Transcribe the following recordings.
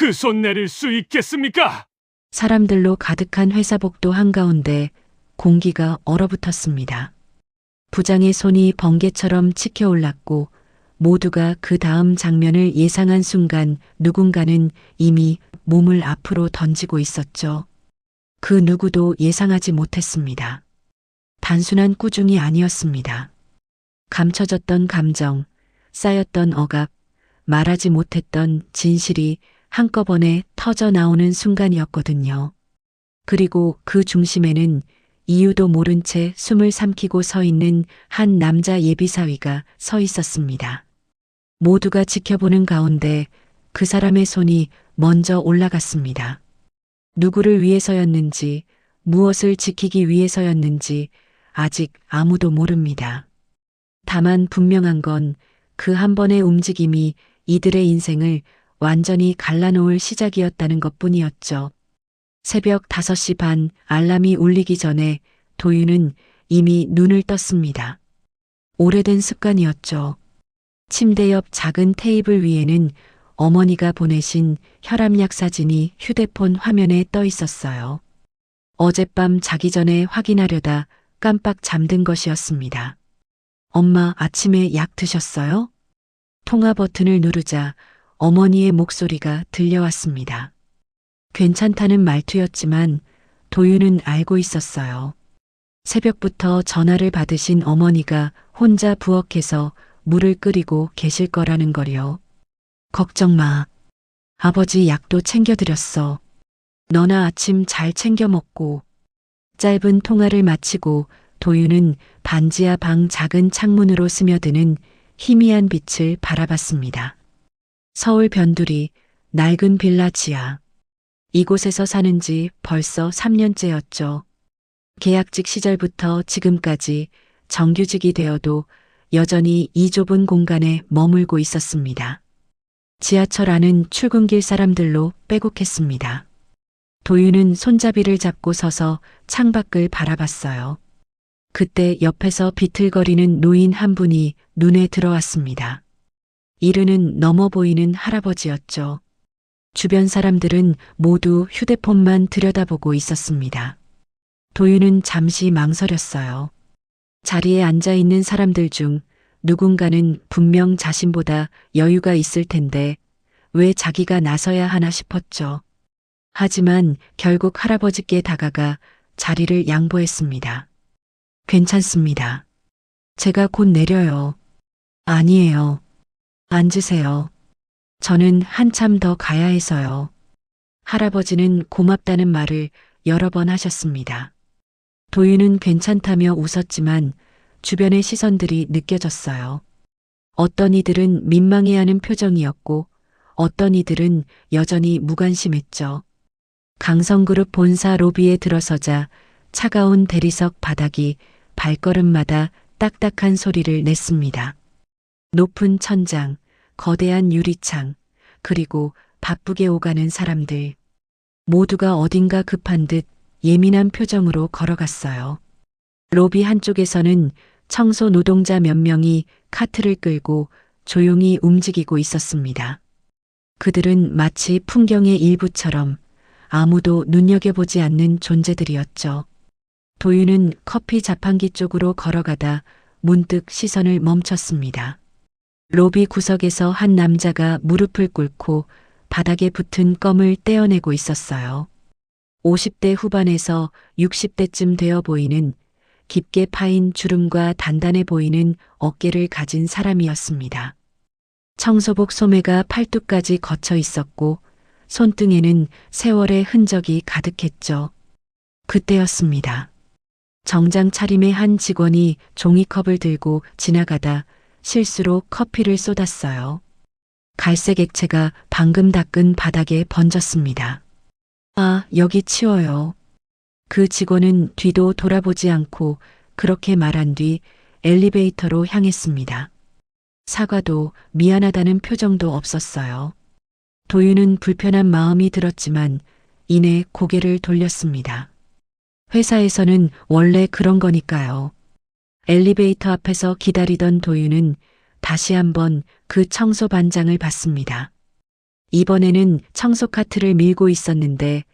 그 손 내릴 수 있겠습니까? 사람들로 가득한 회사복도 한가운데 공기가 얼어붙었습니다. 부장의 손이 번개처럼 치켜올랐고 모두가 그 다음 장면을 예상한 순간 누군가는 이미 몸을 앞으로 던지고 있었죠. 그 누구도 예상하지 못했습니다. 단순한 꾸중이 아니었습니다. 감춰졌던 감정, 쌓였던 억압, 말하지 못했던 진실이 한꺼번에 터져 나오는 순간이었거든요. 그리고 그 중심에는 이유도 모른 채 숨을 삼키고 서 있는 한 남자 예비사위가 서 있었습니다. 모두가 지켜보는 가운데 그 사람의 손이 먼저 올라갔습니다. 누구를 위해서였는지, 무엇을 지키기 위해서였는지 아직 아무도 모릅니다. 다만 분명한 건 그 한 번의 움직임이 이들의 인생을 완전히 갈라놓을 시작이었다는 것뿐이었죠. 새벽 5시 반 알람이 울리기 전에 도윤은 이미 눈을 떴습니다. 오래된 습관이었죠. 침대 옆 작은 테이블 위에는 어머니가 보내신 혈압약 사진이 휴대폰 화면에 떠 있었어요. 어젯밤 자기 전에 확인하려다 깜빡 잠든 것이었습니다. 엄마, 아침에 약 드셨어요? 통화 버튼을 누르자 어머니의 목소리가 들려왔습니다. 괜찮다는 말투였지만 도윤은 알고 있었어요. 새벽부터 전화를 받으신 어머니가 혼자 부엌에서 물을 끓이고 계실 거라는 거요. 걱정 마. 아버지 약도 챙겨드렸어. 너나 아침 잘 챙겨 먹고. 짧은 통화를 마치고 도윤은 반지하 방 작은 창문으로 스며드는 희미한 빛을 바라봤습니다. 서울 변두리 낡은 빌라 지하. 이곳에서 사는 지 벌써 3년째였죠. 계약직 시절부터 지금까지 정규직이 되어도 여전히 이 좁은 공간에 머물고 있었습니다. 지하철 안은 출근길 사람들로 빼곡했습니다. 도윤은 손잡이를 잡고 서서 창밖을 바라봤어요. 그때 옆에서 비틀거리는 노인 한 분이 눈에 들어왔습니다. 이르는 넘어 보이는 할아버지였죠. 주변 사람들은 모두 휴대폰만 들여다보고 있었습니다. 도윤은 잠시 망설였어요. 자리에 앉아 있는 사람들 중 누군가는 분명 자신보다 여유가 있을 텐데 왜 자기가 나서야 하나 싶었죠. 하지만 결국 할아버지께 다가가 자리를 양보했습니다. 괜찮습니다. 제가 곧 내려요. 아니에요. 앉으세요. 저는 한참 더 가야 해서요. 할아버지는 고맙다는 말을 여러 번 하셨습니다. 도윤은 괜찮다며 웃었지만 주변의 시선들이 느껴졌어요. 어떤 이들은 민망해하는 표정이었고 어떤 이들은 여전히 무관심했죠. 강성그룹 본사 로비에 들어서자 차가운 대리석 바닥이 발걸음마다 딱딱한 소리를 냈습니다. 높은 천장, 거대한 유리창, 그리고 바쁘게 오가는 사람들. 모두가 어딘가 급한 듯 예민한 표정으로 걸어갔어요. 로비 한쪽에서는 청소 노동자 몇 명이 카트를 끌고 조용히 움직이고 있었습니다. 그들은 마치 풍경의 일부처럼 아무도 눈여겨보지 않는 존재들이었죠. 도윤은 커피 자판기 쪽으로 걸어가다 문득 시선을 멈췄습니다. 로비 구석에서 한 남자가 무릎을 꿇고 바닥에 붙은 껌을 떼어내고 있었어요. 50대 후반에서 60대쯤 되어 보이는 깊게 파인 주름과 단단해 보이는 어깨를 가진 사람이었습니다. 청소복 소매가 팔뚝까지 거쳐 있었고 손등에는 세월의 흔적이 가득했죠. 그때였습니다. 정장 차림의 한 직원이 종이컵을 들고 지나가다 실수로 커피를 쏟았어요. 갈색 액체가 방금 닦은 바닥에 번졌습니다. 아, 여기 치워요. 그 직원은 뒤도 돌아보지 않고 그렇게 말한 뒤 엘리베이터로 향했습니다. 사과도 미안하다는 표정도 없었어요. 도윤은 불편한 마음이 들었지만 이내 고개를 돌렸습니다. 회사에서는 원래 그런 거니까요. 엘리베이터 앞에서 기다리던 도윤은 다시 한번 그 청소 반장을 봤습니다. 이번에는 청소 카트를 밀고 있었는데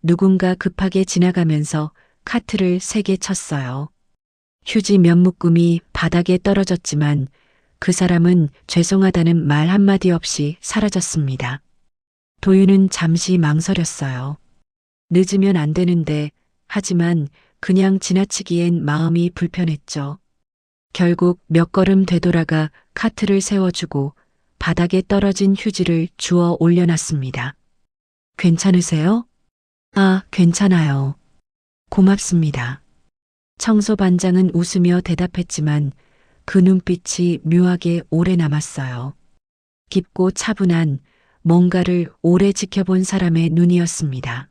누군가 급하게 지나가면서 카트를 세게 쳤어요. 휴지 몇 묶음이 바닥에 떨어졌지만 그 사람은 죄송하다는 말 한마디 없이 사라졌습니다. 도윤은 잠시 망설였어요. 늦으면 안 되는데, 하지만 그냥 지나치기엔 마음이 불편했죠. 결국 몇 걸음 되돌아가 카트를 세워주고 바닥에 떨어진 휴지를 주워 올려놨습니다. 괜찮으세요? 아, 괜찮아요. 고맙습니다. 청소반장은 웃으며 대답했지만 그 눈빛이 묘하게 오래 남았어요. 깊고 차분한 뭔가를 오래 지켜본 사람의 눈이었습니다.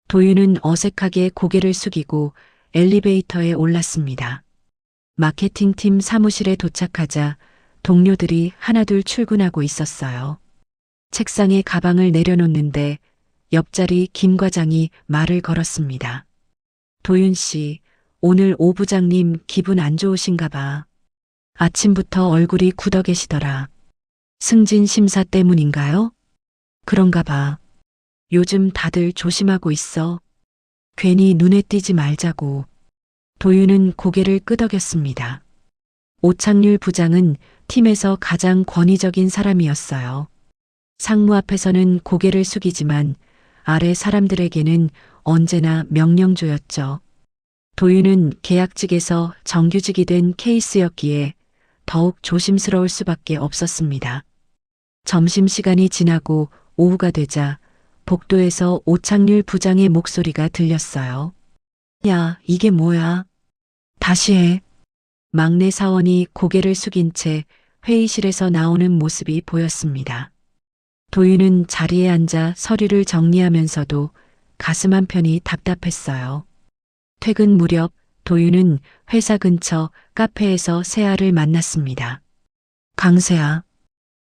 도윤은 어색하게 고개를 숙이고 엘리베이터에 올랐습니다. 마케팅팀 사무실에 도착하자 동료들이 하나둘 출근하고 있었어요. 책상에 가방을 내려놓는데 옆자리 김 과장이 말을 걸었습니다. 도윤 씨, 오늘 오 부장님 기분 안 좋으신가 봐. 아침부터 얼굴이 굳어 계시더라. 승진 심사 때문인가요? 그런가 봐. 요즘 다들 조심하고 있어. 괜히 눈에 띄지 말자고. 도윤은 고개를 끄덕였습니다. 오창률 부장은 팀에서 가장 권위적인 사람이었어요. 상무 앞에서는 고개를 숙이지만 아래 사람들에게는 언제나 명령조였죠. 도윤은 계약직에서 정규직이 된 케이스였기에 더욱 조심스러울 수밖에 없었습니다. 점심시간이 지나고 오후가 되자 복도에서 오창률 부장의 목소리가 들렸어요. 야, 이게 뭐야? 다시 해. 막내 사원이 고개를 숙인 채 회의실에서 나오는 모습이 보였습니다. 도윤은 자리에 앉아 서류를 정리하면서도 가슴 한편이 답답했어요. 퇴근 무렵 도윤은 회사 근처 카페에서 세아를 만났습니다. 강세아,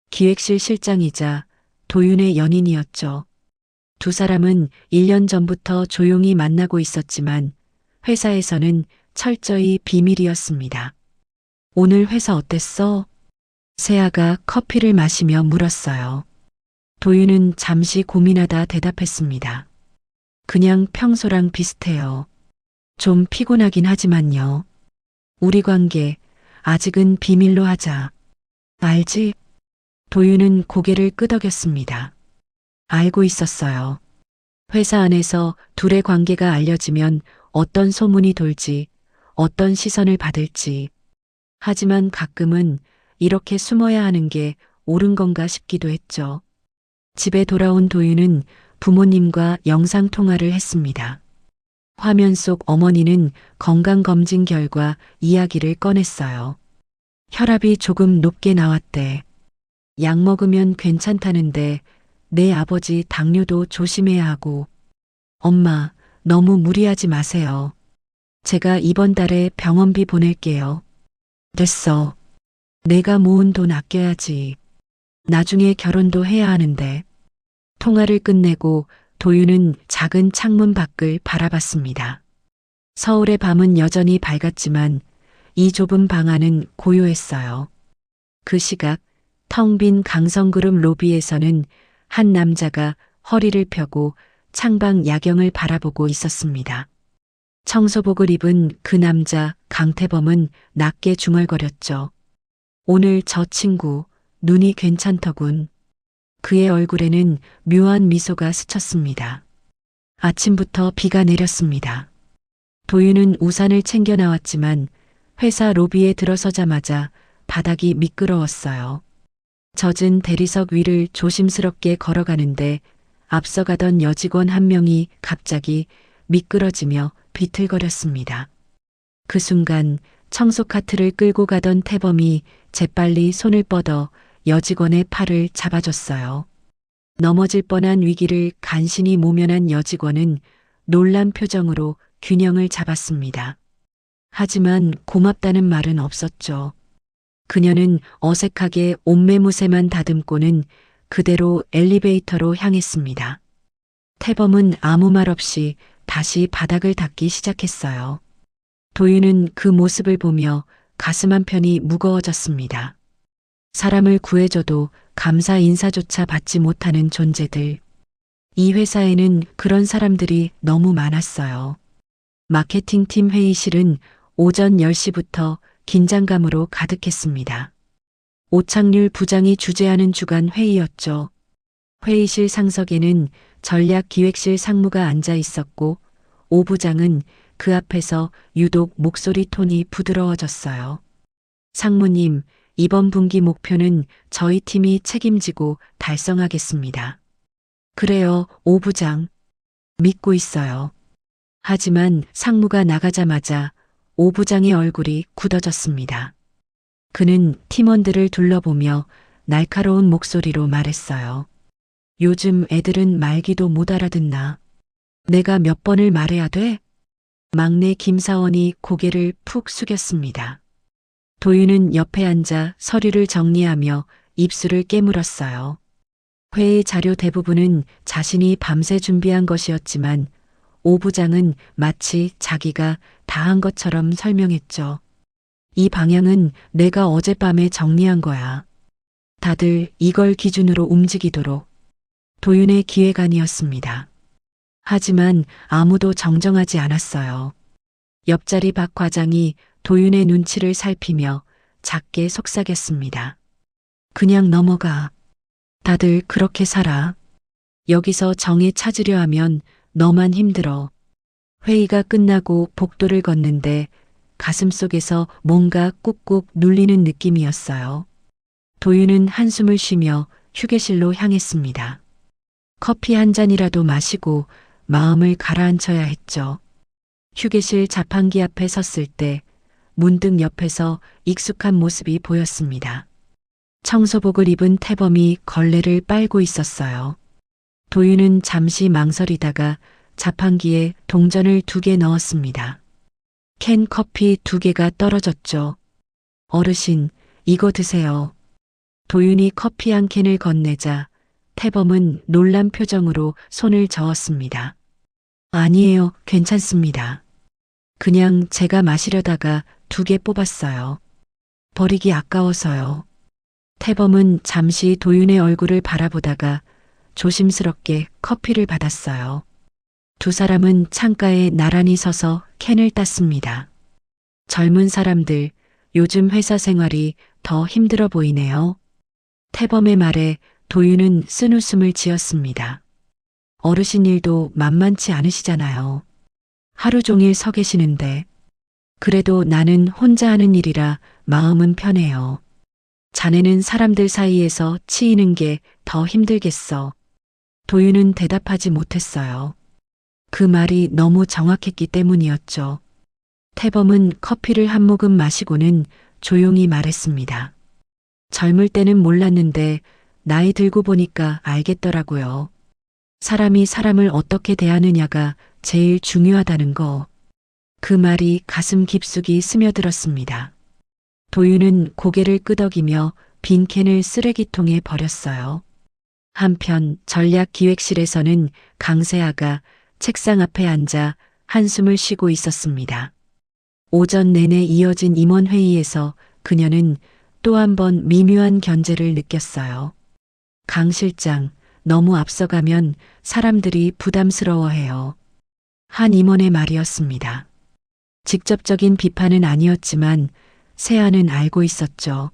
기획실 실장이자 도윤의 연인이었죠. 두 사람은 1년 전부터 조용히 만나고 있었지만 회사에서는 철저히 비밀이었습니다. 오늘 회사 어땠어? 세아가 커피를 마시며 물었어요. 도윤은 잠시 고민하다 대답했습니다. 그냥 평소랑 비슷해요. 좀 피곤하긴 하지만요. 우리 관계 아직은 비밀로 하자. 알지? 도윤은 고개를 끄덕였습니다. 알고 있었어요. 회사 안에서 둘의 관계가 알려지면 어떤 소문이 돌지, 어떤 시선을 받을지. 하지만 가끔은 이렇게 숨어야 하는 게 옳은 건가 싶기도 했죠. 집에 돌아온 도윤은 부모님과 영상통화를 했습니다. 화면 속 어머니는 건강검진 결과 이야기를 꺼냈어요. 혈압이 조금 높게 나왔대. 약 먹으면 괜찮다는데 내 아버지 당뇨도 조심해야 하고. 엄마, 너무 무리하지 마세요. 제가 이번 달에 병원비 보낼게요. 됐어. 내가 모은 돈 아껴야지. 나중에 결혼도 해야 하는데. 통화를 끝내고 도윤은 작은 창문 밖을 바라봤습니다. 서울의 밤은 여전히 밝았지만 이 좁은 방 안은 고요했어요. 그 시각 텅 빈 강성그룹 로비에서는 한 남자가 허리를 펴고 창밖 야경을 바라보고 있었습니다. 청소복을 입은 그 남자 강태범은 낮게 중얼거렸죠. 오늘 저 친구 눈이 괜찮더군. 그의 얼굴에는 묘한 미소가 스쳤습니다. 아침부터 비가 내렸습니다. 도윤은 우산을 챙겨 나왔지만 회사 로비에 들어서자마자 바닥이 미끄러웠어요. 젖은 대리석 위를 조심스럽게 걸어가는데 앞서가던 여직원 한 명이 갑자기 미끄러지며 비틀거렸습니다. 그 순간 청소 카트를 끌고 가던 태범이 재빨리 손을 뻗어 여직원의 팔을 잡아줬어요. 넘어질 뻔한 위기를 간신히 모면한 여직원은 놀란 표정으로 균형을 잡았습니다. 하지만 고맙다는 말은 없었죠. 그녀는 어색하게 옷매무새만 다듬고는 그대로 엘리베이터로 향했습니다. 태범은 아무 말 없이 다시 바닥을 닦기 시작했어요. 도윤은 그 모습을 보며 가슴 한편이 무거워졌습니다. 사람을 구해줘도 감사 인사조차 받지 못하는 존재들. 이 회사에는 그런 사람들이 너무 많았어요. 마케팅팀 회의실은 오전 10시부터 긴장감으로 가득했습니다. 오창률 부장이 주재하는 주간 회의였죠. 회의실 상석에는 전략기획실 상무가 앉아 있었고 오 부장은 그 앞에서 유독 목소리 톤이 부드러워졌어요. 상무님, 이번 분기 목표는 저희 팀이 책임지고 달성하겠습니다. 그래요, 오 부장. 믿고 있어요. 하지만 상무가 나가자마자 오 부장의 얼굴이 굳어졌습니다. 그는 팀원들을 둘러보며 날카로운 목소리로 말했어요. 요즘 애들은 말기도 못 알아듣나. 내가 몇 번을 말해야 돼? 막내 김사원이 고개를 푹 숙였습니다. 도윤은 옆에 앉아 서류를 정리하며 입술을 깨물었어요. 회의 자료 대부분은 자신이 밤새 준비한 것이었지만 오 부장은 마치 자기가 다 한 것처럼 설명했죠. 이 방향은 내가 어젯밤에 정리한 거야. 다들 이걸 기준으로 움직이도록. 도윤의 기획안이었습니다. 하지만 아무도 정정하지 않았어요. 옆자리 박 과장이 도윤의 눈치를 살피며 작게 속삭였습니다. 그냥 넘어가. 다들 그렇게 살아. 여기서 정에 찾으려 하면 너만 힘들어. 회의가 끝나고 복도를 걷는데 가슴속에서 뭔가 꾹꾹 눌리는 느낌이었어요. 도윤은 한숨을 쉬며 휴게실로 향했습니다. 커피 한 잔이라도 마시고 마음을 가라앉혀야 했죠. 휴게실 자판기 앞에 섰을 때 문득 옆에서 익숙한 모습이 보였습니다. 청소복을 입은 태범이 걸레를 빨고 있었어요. 도윤은 잠시 망설이다가 자판기에 동전을 2개 넣었습니다. 캔 커피 2개가 떨어졌죠. 어르신, 이거 드세요. 도윤이 커피 한 캔을 건네자 태범은 놀란 표정으로 손을 저었습니다. 아니에요, 괜찮습니다. 그냥 제가 마시려다가 2개 뽑았어요. 버리기 아까워서요. 태범은 잠시 도윤의 얼굴을 바라보다가 조심스럽게 커피를 받았어요. 두 사람은 창가에 나란히 서서 캔을 땄습니다. 젊은 사람들, 요즘 회사 생활이 더 힘들어 보이네요. 태범의 말에 도윤은 쓴웃음을 지었습니다. 어르신 일도 만만치 않으시잖아요. 하루 종일 서 계시는데. 그래도 나는 혼자 하는 일이라 마음은 편해요. 자네는 사람들 사이에서 치이는 게 더 힘들겠어. 도윤은 대답하지 못했어요. 그 말이 너무 정확했기 때문이었죠. 태범은 커피를 한 모금 마시고는 조용히 말했습니다. 젊을 때는 몰랐는데 나이 들고 보니까 알겠더라고요. 사람이 사람을 어떻게 대하느냐가 제일 중요하다는 거. 그 말이 가슴 깊숙이 스며들었습니다. 도윤은 고개를 끄덕이며 빈 캔을 쓰레기통에 버렸어요. 한편 전략기획실에서는 강세아가 책상 앞에 앉아 한숨을 쉬고 있었습니다. 오전 내내 이어진 임원회의에서 그녀는 또 한 번 미묘한 견제를 느꼈어요. 강 실장, 너무 앞서가면 사람들이 부담스러워해요. 한 임원의 말이었습니다. 직접적인 비판은 아니었지만 세아는 알고 있었죠.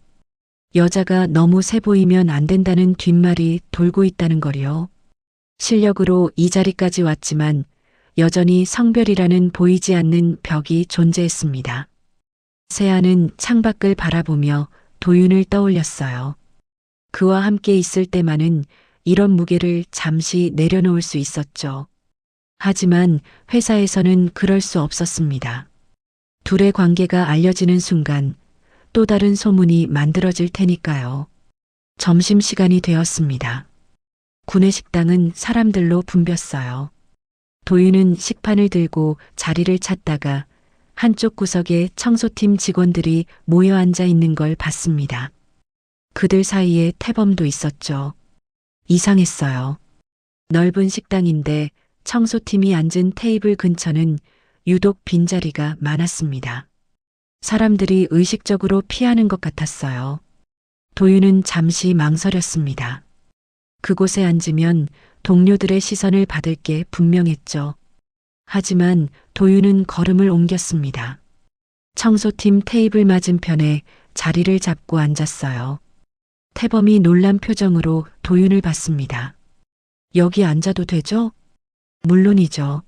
여자가 너무 세 보이면 안 된다는 뒷말이 돌고 있다는 거요. 실력으로 이 자리까지 왔지만 여전히 성별이라는 보이지 않는 벽이 존재했습니다. 세아는 창밖을 바라보며 도윤을 떠올렸어요. 그와 함께 있을 때만은 이런 무게를 잠시 내려놓을 수 있었죠. 하지만 회사에서는 그럴 수 없었습니다. 둘의 관계가 알려지는 순간 또 다른 소문이 만들어질 테니까요. 점심시간이 되었습니다. 구내식당은 사람들로 붐볐어요. 도윤은 식판을 들고 자리를 찾다가 한쪽 구석에 청소팀 직원들이 모여 앉아 있는 걸 봤습니다. 그들 사이에 태범도 있었죠. 이상했어요. 넓은 식당인데 청소팀이 앉은 테이블 근처는 유독 빈자리가 많았습니다. 사람들이 의식적으로 피하는 것 같았어요. 도윤은 잠시 망설였습니다. 그곳에 앉으면 동료들의 시선을 받을 게 분명했죠. 하지만 도윤은 걸음을 옮겼습니다. 청소팀 테이블 맞은편에 자리를 잡고 앉았어요. 태범이 놀란 표정으로 도윤을 봤습니다. 여기 앉아도 되죠? 물론이죠.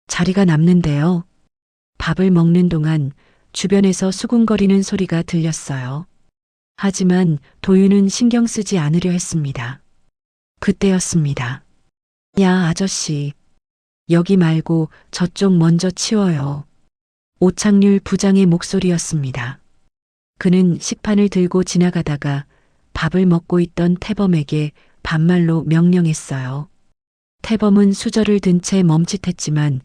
자리가 남는데요. 밥을 먹는 동안 주변에서 수군거리는 소리가 들렸어요. 하지만 도윤은 신경 쓰지 않으려 했습니다. 그때였습니다. 야, 아저씨. 여기 말고 저쪽 먼저 치워요. 오창률 부장의 목소리였습니다. 그는 식판을 들고 지나가다가 밥을 먹고 있던 태범에게 반말로 명령했어요. 태범은 수저를 든 채 멈칫했지만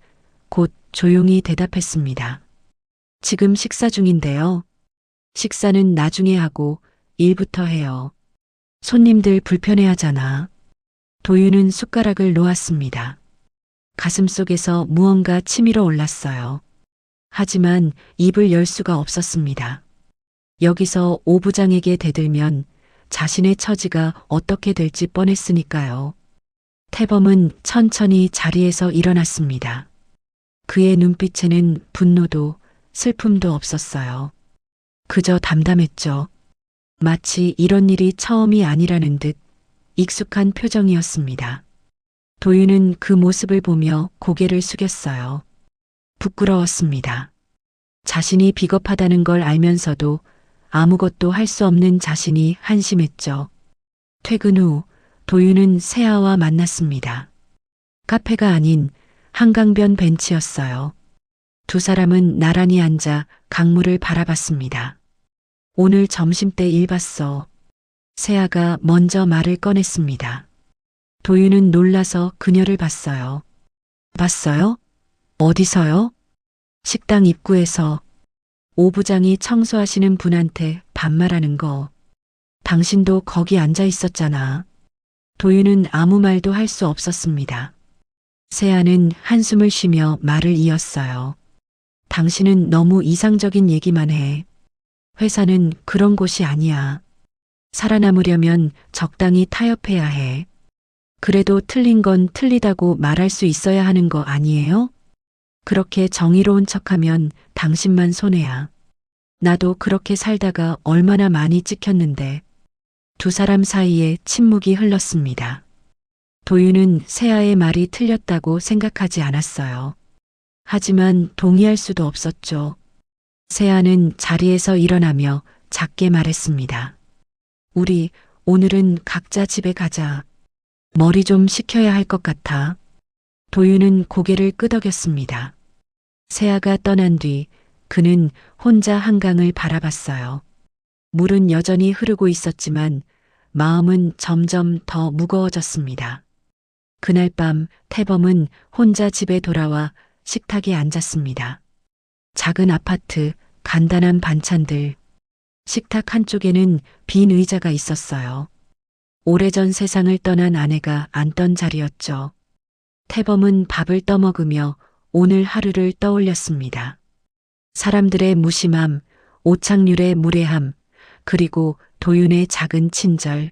곧 조용히 대답했습니다. 지금 식사 중인데요. 식사는 나중에 하고 일부터 해요. 손님들 불편해하잖아. 도윤은 숟가락을 놓았습니다. 가슴속에서 무언가 치밀어 올랐어요. 하지만 입을 열 수가 없었습니다. 여기서 오 부장에게 대들면 자신의 처지가 어떻게 될지 뻔했으니까요. 태범은 천천히 자리에서 일어났습니다. 그의 눈빛에는 분노도 슬픔도 없었어요. 그저 담담했죠. 마치 이런 일이 처음이 아니라는 듯 익숙한 표정이었습니다. 도윤은 그 모습을 보며 고개를 숙였어요. 부끄러웠습니다. 자신이 비겁하다는 걸 알면서도 아무것도 할 수 없는 자신이 한심했죠. 퇴근 후 도윤은 세아와 만났습니다. 카페가 아닌 한강변 벤치였어요. 두 사람은 나란히 앉아 강물을 바라봤습니다. 오늘 점심때 일 봤어. 세아가 먼저 말을 꺼냈습니다. 도윤은 놀라서 그녀를 봤어요. 봤어요? 어디서요? 식당 입구에서 오 부장이 청소하시는 분한테 반말하는 거. 당신도 거기 앉아 있었잖아. 도윤은 아무 말도 할 수 없었습니다. 세아는 한숨을 쉬며 말을 이었어요. 당신은 너무 이상적인 얘기만 해. 회사는 그런 곳이 아니야. 살아남으려면 적당히 타협해야 해. 그래도 틀린 건 틀리다고 말할 수 있어야 하는 거 아니에요? 그렇게 정의로운 척하면 당신만 손해야. 나도 그렇게 살다가 얼마나 많이 찍혔는데. 두 사람 사이에 침묵이 흘렀습니다. 도윤은 세아의 말이 틀렸다고 생각하지 않았어요. 하지만 동의할 수도 없었죠. 세아는 자리에서 일어나며 작게 말했습니다. 우리 오늘은 각자 집에 가자. 머리 좀 식혀야 할 것 같아. 도윤은 고개를 끄덕였습니다. 세아가 떠난 뒤 그는 혼자 한강을 바라봤어요. 물은 여전히 흐르고 있었지만 마음은 점점 더 무거워졌습니다. 그날 밤 태범은 혼자 집에 돌아와 식탁에 앉았습니다. 작은 아파트, 간단한 반찬들. 식탁 한쪽에는 빈 의자가 있었어요. 오래전 세상을 떠난 아내가 앉던 자리였죠. 태범은 밥을 떠먹으며 오늘 하루를 떠올렸습니다. 사람들의 무심함, 오창률의 무례함, 그리고 도윤의 작은 친절.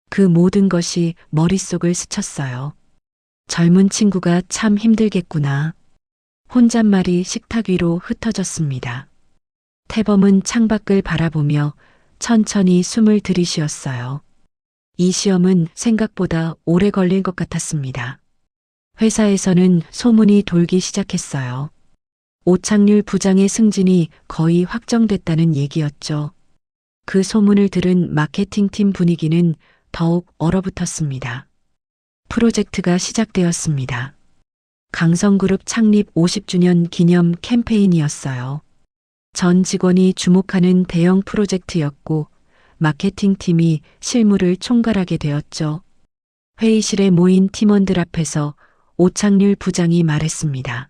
그 모든 것이 머릿속을 스쳤어요. 젊은 친구가 참 힘들겠구나. 혼잣말이 식탁 위로 흩어졌습니다. 태범은 창밖을 바라보며 천천히 숨을 들이쉬었어요. 이 시험은 생각보다 오래 걸릴 것 같았습니다. 회사에서는 소문이 돌기 시작했어요. 오창률 부장의 승진이 거의 확정됐다는 얘기였죠. 그 소문을 들은 마케팅팀 분위기는 더욱 얼어붙었습니다. 프로젝트가 시작되었습니다. 강성그룹 창립 50주년 기념 캠페인이었어요. 전 직원이 주목하는 대형 프로젝트였고 마케팅팀이 실무를 총괄하게 되었죠. 회의실에 모인 팀원들 앞에서 오창률 부장이 말했습니다.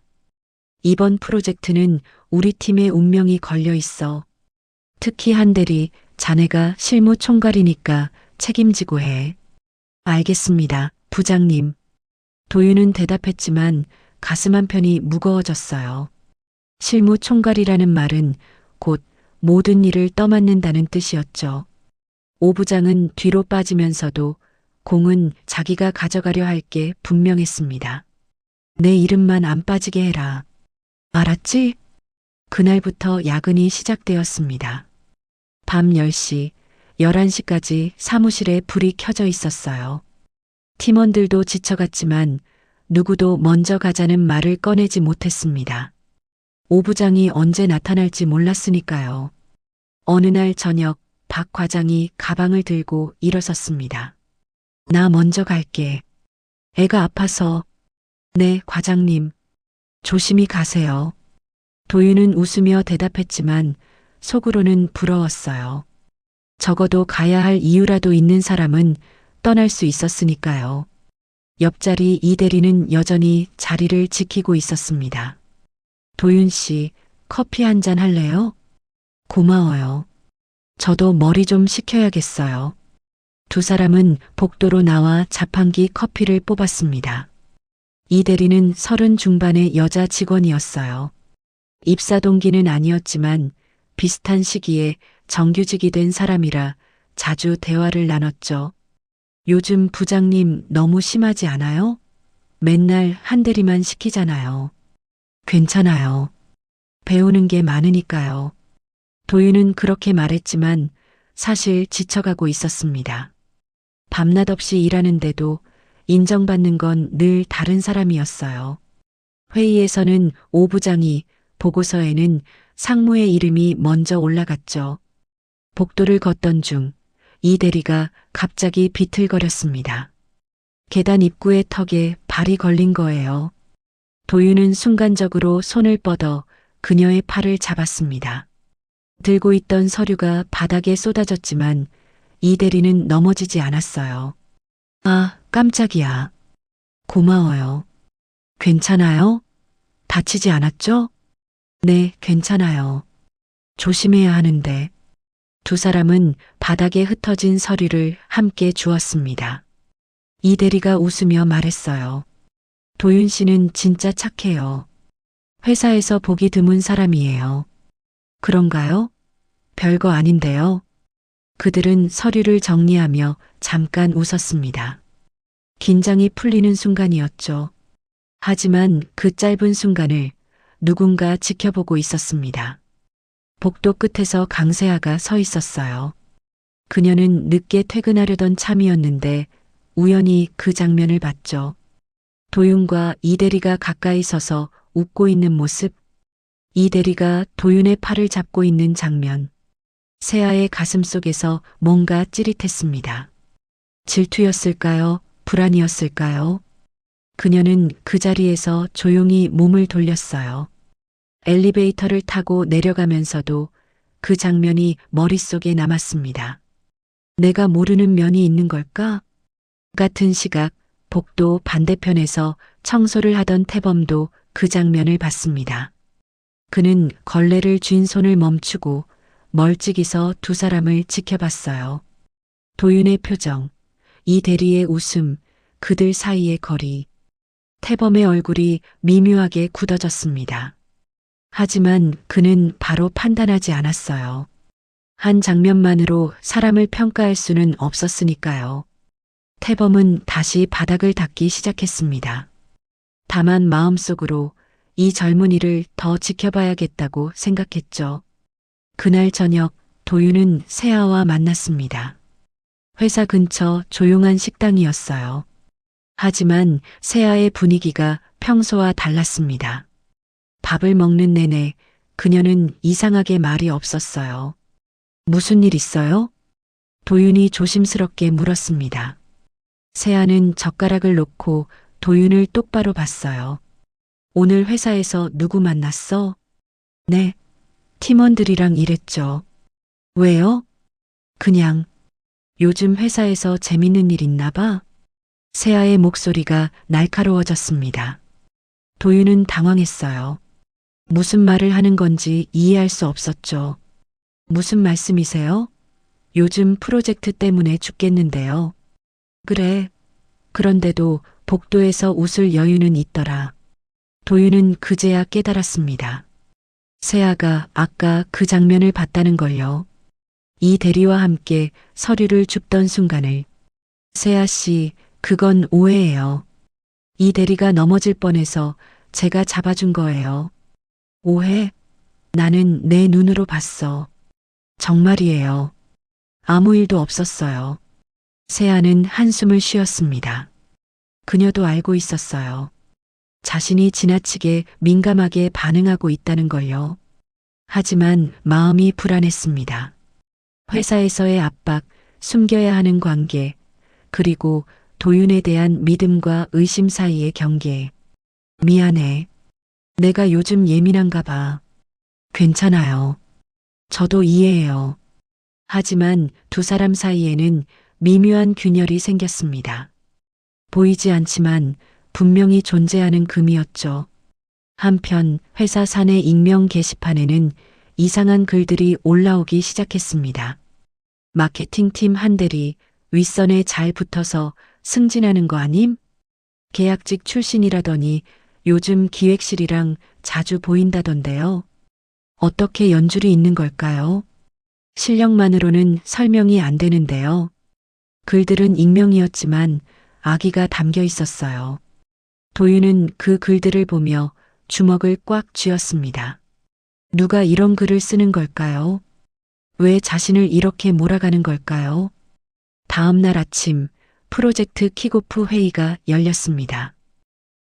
이번 프로젝트는 우리 팀의 운명이 걸려 있어. 특히 한대리, 자네가 실무 총괄이니까 책임지고 해. 알겠습니다, 부장님. 도윤은 대답했지만 가슴 한편이 무거워졌어요. 실무 총괄이라는 말은 곧 모든 일을 떠맡는다는 뜻이었죠. 오 부장은 뒤로 빠지면서도 공은 자기가 가져가려 할 게 분명했습니다. 내 이름만 안 빠지게 해라. 알았지? 그날부터 야근이 시작되었습니다. 밤 10시, 11시까지 사무실에 불이 켜져 있었어요. 팀원들도 지쳐갔지만 누구도 먼저 가자는 말을 꺼내지 못했습니다. 오 부장이 언제 나타날지 몰랐으니까요. 어느 날 저녁 박 과장이 가방을 들고 일어섰습니다. 나 먼저 갈게. 애가 아파서. 네, 과장님. 조심히 가세요. 도윤은 웃으며 대답했지만 속으로는 부러웠어요. 적어도 가야 할 이유라도 있는 사람은 떠날 수 있었으니까요. 옆자리 이 대리는 여전히 자리를 지키고 있었습니다. 도윤 씨, 커피 한 잔 할래요? 고마워요. 저도 머리 좀 식혀야겠어요. 두 사람은 복도로 나와 자판기 커피를 뽑았습니다. 이 대리는 30 중반의 여자 직원이었어요. 입사 동기는 아니었지만 비슷한 시기에 정규직이 된 사람이라 자주 대화를 나눴죠. 요즘 부장님 너무 심하지 않아요? 맨날 한 대리만 시키잖아요. 괜찮아요. 배우는 게 많으니까요. 도윤은 그렇게 말했지만 사실 지쳐가고 있었습니다. 밤낮 없이 일하는데도 인정받는 건 늘 다른 사람이었어요. 회의에서는 오 부장이, 보고서에는 상무의 이름이 먼저 올라갔죠. 복도를 걷던 중 이 대리가 갑자기 비틀거렸습니다. 계단 입구의 턱에 발이 걸린 거예요. 도윤은 순간적으로 손을 뻗어 그녀의 팔을 잡았습니다. 들고 있던 서류가 바닥에 쏟아졌지만 이 대리는 넘어지지 않았어요. 아, 깜짝이야. 고마워요. 괜찮아요? 다치지 않았죠? 네, 괜찮아요. 조심해야 하는데. 두 사람은 바닥에 흩어진 서류를 함께 주었습니다. 이 대리가 웃으며 말했어요. 도윤 씨는 진짜 착해요. 회사에서 보기 드문 사람이에요. 그런가요? 별거 아닌데요. 그들은 서류를 정리하며 잠깐 웃었습니다. 긴장이 풀리는 순간이었죠. 하지만 그 짧은 순간을 누군가 지켜보고 있었습니다. 복도 끝에서 강세아가 서 있었어요. 그녀는 늦게 퇴근하려던 참이었는데 우연히 그 장면을 봤죠. 도윤과 이대리가 가까이 서서 웃고 있는 모습, 이대리가 도윤의 팔을 잡고 있는 장면. 세아의 가슴속에서 뭔가 찌릿했습니다. 질투였을까요? 불안이었을까요? 그녀는 그 자리에서 조용히 몸을 돌렸어요. 엘리베이터를 타고 내려가면서도 그 장면이 머릿속에 남았습니다. 내가 모르는 면이 있는 걸까? 같은 시각 복도 반대편에서 청소를 하던 태범도 그 장면을 봤습니다. 그는 걸레를 쥔 손을 멈추고 멀찍이 서 두 사람을 지켜봤어요. 도윤의 표정, 이 대리의 웃음, 그들 사이의 거리. 태범의 얼굴이 미묘하게 굳어졌습니다. 하지만 그는 바로 판단하지 않았어요. 한 장면만으로 사람을 평가할 수는 없었으니까요. 태범은 다시 바닥을 닦기 시작했습니다. 다만 마음속으로 이 젊은이를 더 지켜봐야겠다고 생각했죠. 그날 저녁 도윤은 세아와 만났습니다. 회사 근처 조용한 식당이었어요. 하지만 세아의 분위기가 평소와 달랐습니다. 밥을 먹는 내내 그녀는 이상하게 말이 없었어요. 무슨 일 있어요? 도윤이 조심스럽게 물었습니다. 세아는 젓가락을 놓고 도윤을 똑바로 봤어요. 오늘 회사에서 누구 만났어? 네, 팀원들이랑 일했죠. 왜요? 그냥 요즘 회사에서 재밌는 일 있나 봐? 세아의 목소리가 날카로워졌습니다. 도윤은 당황했어요. 무슨 말을 하는 건지 이해할 수 없었죠. 무슨 말씀이세요? 요즘 프로젝트 때문에 죽겠는데요. 그래. 그런데도 복도에서 웃을 여유는 있더라. 도윤은 그제야 깨달았습니다. 세아가 아까 그 장면을 봤다는 걸요. 이 대리와 함께 서류를 줍던 순간을 세아 씨, 그건 오해예요. 이 대리가 넘어질 뻔해서 제가 잡아준 거예요. 오해? 나는 내 눈으로 봤어. 정말이에요. 아무 일도 없었어요. 세아는 한숨을 쉬었습니다. 그녀도 알고 있었어요. 자신이 지나치게 민감하게 반응하고 있다는 걸요. 하지만 마음이 불안했습니다. 회사에서의 압박, 숨겨야 하는 관계, 그리고 도윤에 대한 믿음과 의심 사이의 경계. 미안해. 내가 요즘 예민한가 봐. 괜찮아요. 저도 이해해요. 하지만 두 사람 사이에는 미묘한 균열이 생겼습니다. 보이지 않지만 분명히 존재하는 금이었죠. 한편 회사 사내 익명 게시판에는 이상한 글들이 올라오기 시작했습니다. 마케팅팀 한 대리, 윗선에 잘 붙어서 승진하는 거 아님? 계약직 출신이라더니 요즘 기획실이랑 자주 보인다던데요. 어떻게 연줄이 있는 걸까요? 실력만으로는 설명이 안 되는데요. 글들은 익명이었지만 악의가 담겨 있었어요. 도윤은 그 글들을 보며 주먹을 꽉 쥐었습니다. 누가 이런 글을 쓰는 걸까요? 왜 자신을 이렇게 몰아가는 걸까요? 다음 날 아침 프로젝트 킥오프 회의가 열렸습니다.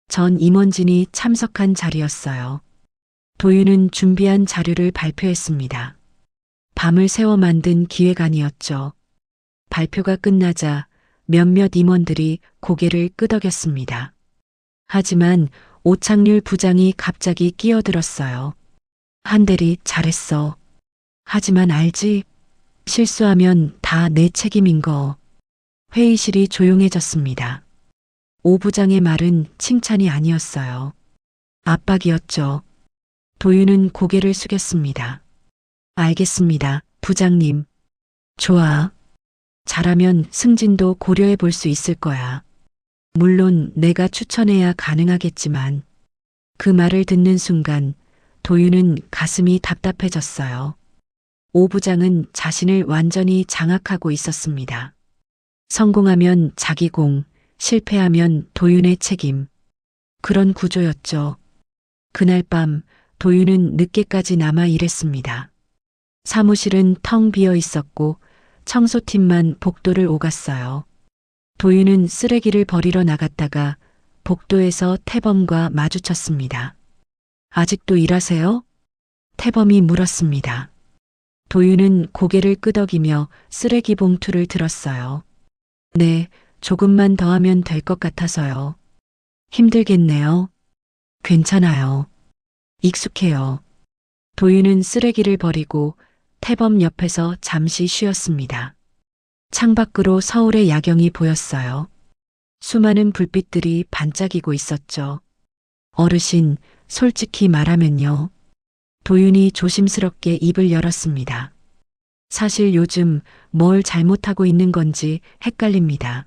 전 임원진이 참석한 자리였어요. 도윤은 준비한 자료를 발표했습니다. 밤을 새워 만든 기획안이었죠. 발표가 끝나자 몇몇 임원들이 고개를 끄덕였습니다. 하지만 오창률 부장이 갑자기 끼어들었어요. 한대리 잘했어. 하지만 알지? 실수하면 다 내 책임인 거. 회의실이 조용해졌습니다. 오 부장의 말은 칭찬이 아니었어요. 압박이었죠. 도윤은 고개를 숙였습니다. 알겠습니다, 부장님. 좋아. 잘하면 승진도 고려해 볼 수 있을 거야. 물론 내가 추천해야 가능하겠지만 그 말을 듣는 순간 도윤은 가슴이 답답해졌어요. 오 부장은 자신을 완전히 장악하고 있었습니다. 성공하면 자기 공, 실패하면 도윤의 책임. 그런 구조였죠. 그날 밤 도윤은 늦게까지 남아 일했습니다. 사무실은 텅 비어 있었고 청소팀만 복도를 오갔어요. 도윤은 쓰레기를 버리러 나갔다가 복도에서 태범과 마주쳤습니다. 아직도 일하세요? 태범이 물었습니다. 도윤은 고개를 끄덕이며 쓰레기 봉투를 들었어요. 네, 조금만 더 하면 될 것 같아서요. 힘들겠네요. 괜찮아요. 익숙해요. 도윤은 쓰레기를 버리고 태범 옆에서 잠시 쉬었습니다. 창밖으로 서울의 야경이 보였어요. 수많은 불빛들이 반짝이고 있었죠. 어르신, 솔직히 말하면요. 도윤이 조심스럽게 입을 열었습니다. 사실 요즘 뭘 잘못하고 있는 건지 헷갈립니다.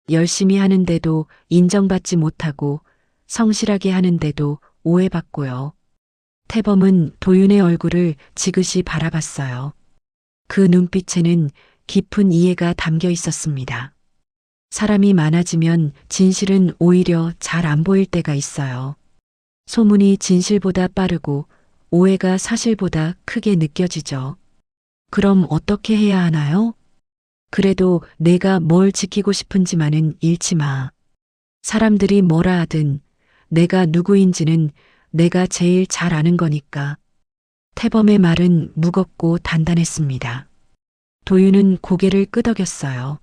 열심히 하는데도 인정받지 못하고 성실하게 하는데도 오해받고요. 태범은 도윤의 얼굴을 지그시 바라봤어요. 그 눈빛에는 깊은 이해가 담겨 있었습니다. 사람이 많아지면 진실은 오히려 잘 안 보일 때가 있어요. 소문이 진실보다 빠르고 오해가 사실보다 크게 느껴지죠. 그럼 어떻게 해야 하나요? 그래도 내가 뭘 지키고 싶은지만은 잃지 마. 사람들이 뭐라 하든 내가 누구인지는 내가 제일 잘 아는 거니까. 태범의 말은 무겁고 단단했습니다. 도윤은 고개를 끄덕였어요.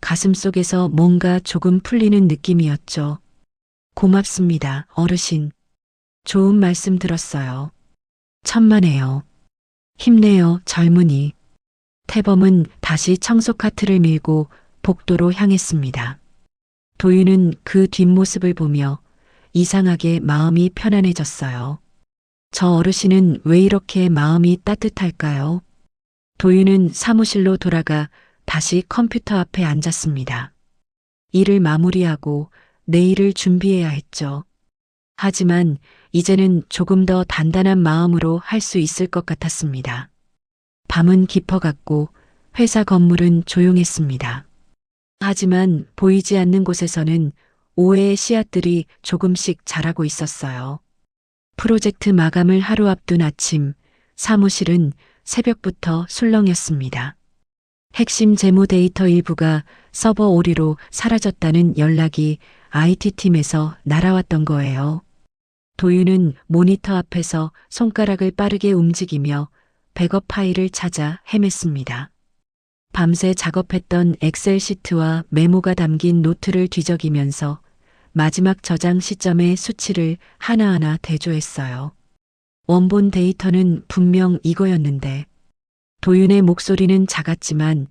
가슴속에서 뭔가 조금 풀리는 느낌이었죠. 고맙습니다, 어르신. 좋은 말씀 들었어요. 천만에요. 힘내요, 젊은이. 태범은 다시 청소 카트를 밀고 복도로 향했습니다. 도윤은 그 뒷모습을 보며 이상하게 마음이 편안해졌어요. 저 어르신은 왜 이렇게 마음이 따뜻할까요? 도윤은 사무실로 돌아가 다시 컴퓨터 앞에 앉았습니다. 일을 마무리하고 내일을 준비해야 했죠. 하지만 이제는 조금 더 단단한 마음으로 할 수 있을 것 같았습니다. 밤은 깊어갔고 회사 건물은 조용했습니다. 하지만 보이지 않는 곳에서는 오해의 씨앗들이 조금씩 자라고 있었어요. 프로젝트 마감을 하루 앞둔 아침, 사무실은 새벽부터 술렁였습니다. 핵심 재무 데이터 일부가 서버 오류로 사라졌다는 연락이 IT팀에서 날아왔던 거예요. 도윤은 모니터 앞에서 손가락을 빠르게 움직이며 백업 파일을 찾아 헤맸습니다. 밤새 작업했던 엑셀 시트와 메모가 담긴 노트를 뒤적이면서 마지막 저장 시점의 수치를 하나하나 대조했어요. 원본 데이터는 분명 이거였는데 도윤의 목소리는 작았지만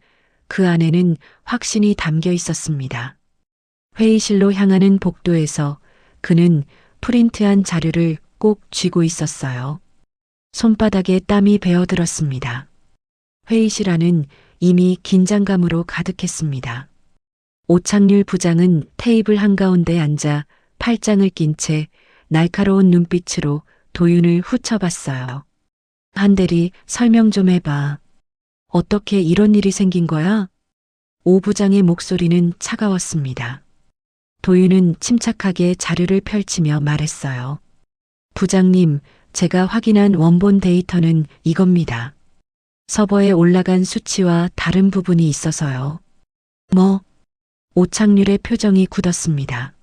그 안에는 확신이 담겨 있었습니다. 회의실로 향하는 복도에서 그는 프린트한 자료를 꼭 쥐고 있었어요. 손바닥에 땀이 배어들었습니다. 회의실 안은 이미 긴장감으로 가득했습니다. 오창률 부장은 테이블 한가운데 앉아 팔짱을 낀 채 날카로운 눈빛으로 도윤을 후쳐봤어요. 한 대리, 설명 좀 해봐. 어떻게 이런 일이 생긴 거야? 오 부장의 목소리는 차가웠습니다. 도윤은 침착하게 자료를 펼치며 말했어요. 부장님, 제가 확인한 원본 데이터는 이겁니다. 서버에 올라간 수치와 다른 부분이 있어서요. 뭐? 오창률의 표정이 굳었습니다.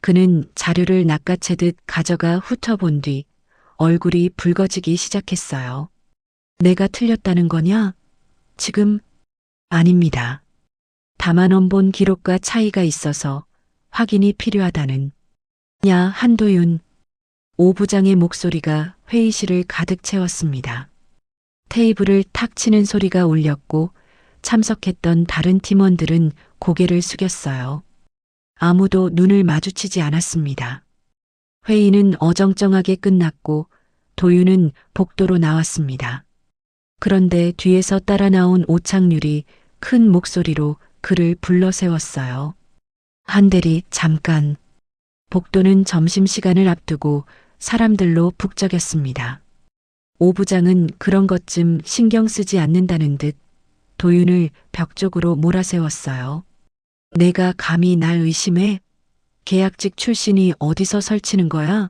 그는 자료를 낚아채듯 가져가 훑어본 뒤 얼굴이 붉어지기 시작했어요. 내가 틀렸다는 거냐? 지금? 아닙니다. 다만 원본 기록과 차이가 있어서 확인이 필요하다는. 야, 한도윤. 오 부장의 목소리가 회의실을 가득 채웠습니다. 테이블을 탁 치는 소리가 울렸고 참석했던 다른 팀원들은 고개를 숙였어요. 아무도 눈을 마주치지 않았습니다. 회의는 어정쩡하게 끝났고 도윤은 복도로 나왔습니다. 그런데 뒤에서 따라 나온 오창률이 큰 목소리로 그를 불러 세웠어요. 한 대리, 잠깐. 복도는 점심시간을 앞두고 사람들로 북적였습니다. 오 부장은 그런 것쯤 신경 쓰지 않는다는 듯 도윤을 벽 쪽으로 몰아세웠어요. 내가 감히 날 의심해? 계약직 출신이 어디서 설치는 거야?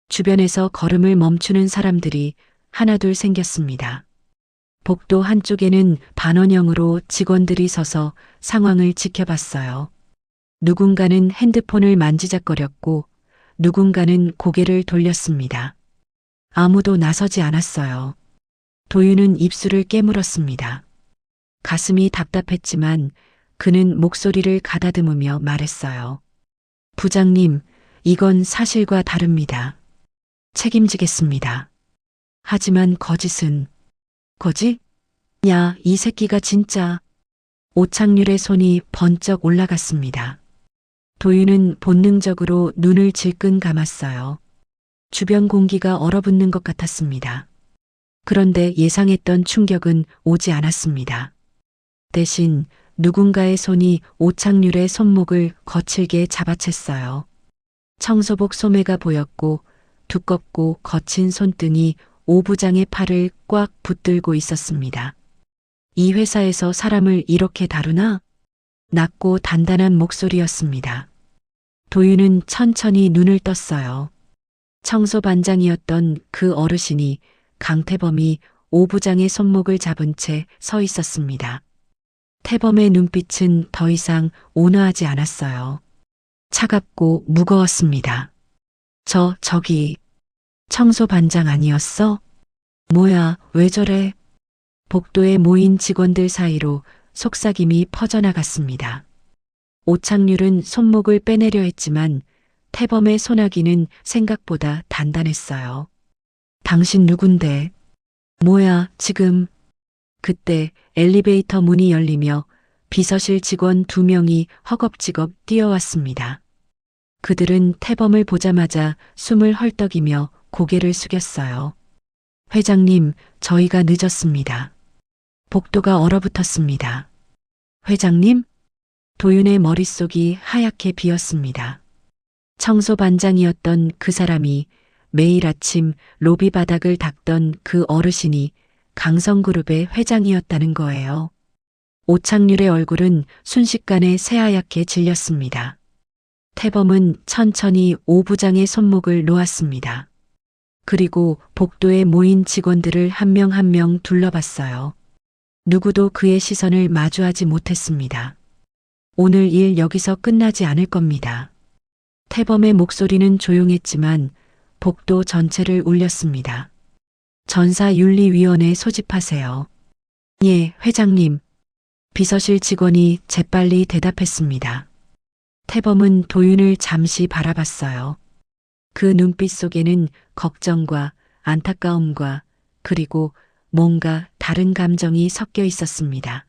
주변에서 걸음을 멈추는 사람들이 하나둘 생겼습니다. 복도 한쪽에는 반원형으로 직원들이 서서 상황을 지켜봤어요. 누군가는 핸드폰을 만지작거렸고 누군가는 고개를 돌렸습니다. 아무도 나서지 않았어요. 도윤은 입술을 깨물었습니다. 가슴이 답답했지만 그는 목소리를 가다듬으며 말했어요. 부장님, 이건 사실과 다릅니다. 책임지겠습니다. 하지만 거짓은. 거짓? 야, 이 새끼가 진짜. 오창률의 손이 번쩍 올라갔습니다. 도윤은 본능적으로 눈을 질끈 감았어요. 주변 공기가 얼어붙는 것 같았습니다. 그런데 예상했던 충격은 오지 않았습니다. 대신 누군가의 손이 오창률의 손목을 거칠게 잡아챘어요. 청소복 소매가 보였고 두껍고 거친 손등이 오 부장의 팔을 꽉 붙들고 있었습니다. 이 회사에서 사람을 이렇게 다루나? 낮고 단단한 목소리였습니다. 도윤은 천천히 눈을 떴어요. 청소반장이었던 그 어르신이 강태범이 오 부장의 손목을 잡은 채 서 있었습니다. 태범의 눈빛은 더 이상 온화하지 않았어요. 차갑고 무거웠습니다. 저기, 청소반장 아니었어? 뭐야, 왜 저래? 복도에 모인 직원들 사이로 속삭임이 퍼져나갔습니다. 오창률은 손목을 빼내려 했지만 태범의 소나기는 생각보다 단단했어요. 당신 누군데? 뭐야, 지금? 그때 엘리베이터 문이 열리며 비서실 직원 2명이 허겁지겁 뛰어왔습니다. 그들은 태범을 보자마자 숨을 헐떡이며 고개를 숙였어요. 회장님, 저희가 늦었습니다. 복도가 얼어붙었습니다. 회장님? 도윤의 머릿속이 하얗게 비었습니다. 청소반장이었던 그 사람이 매일 아침 로비 바닥을 닦던 그 어르신이 강성그룹의 회장이었다는 거예요. 오창률의 얼굴은 순식간에 새하얗게 질렸습니다. 태범은 천천히 오부장의 손목을 놓았습니다. 그리고 복도에 모인 직원들을 한 명 한 명 둘러봤어요. 누구도 그의 시선을 마주하지 못했습니다. 오늘 일 여기서 끝나지 않을 겁니다. 태범의 목소리는 조용했지만 복도 전체를 울렸습니다. 전사윤리위원회 소집하세요. 예, 회장님. 비서실 직원이 재빨리 대답했습니다. 태범은 도윤을 잠시 바라봤어요. 그 눈빛 속에는 걱정과 안타까움과 그리고 뭔가 다른 감정이 섞여 있었습니다.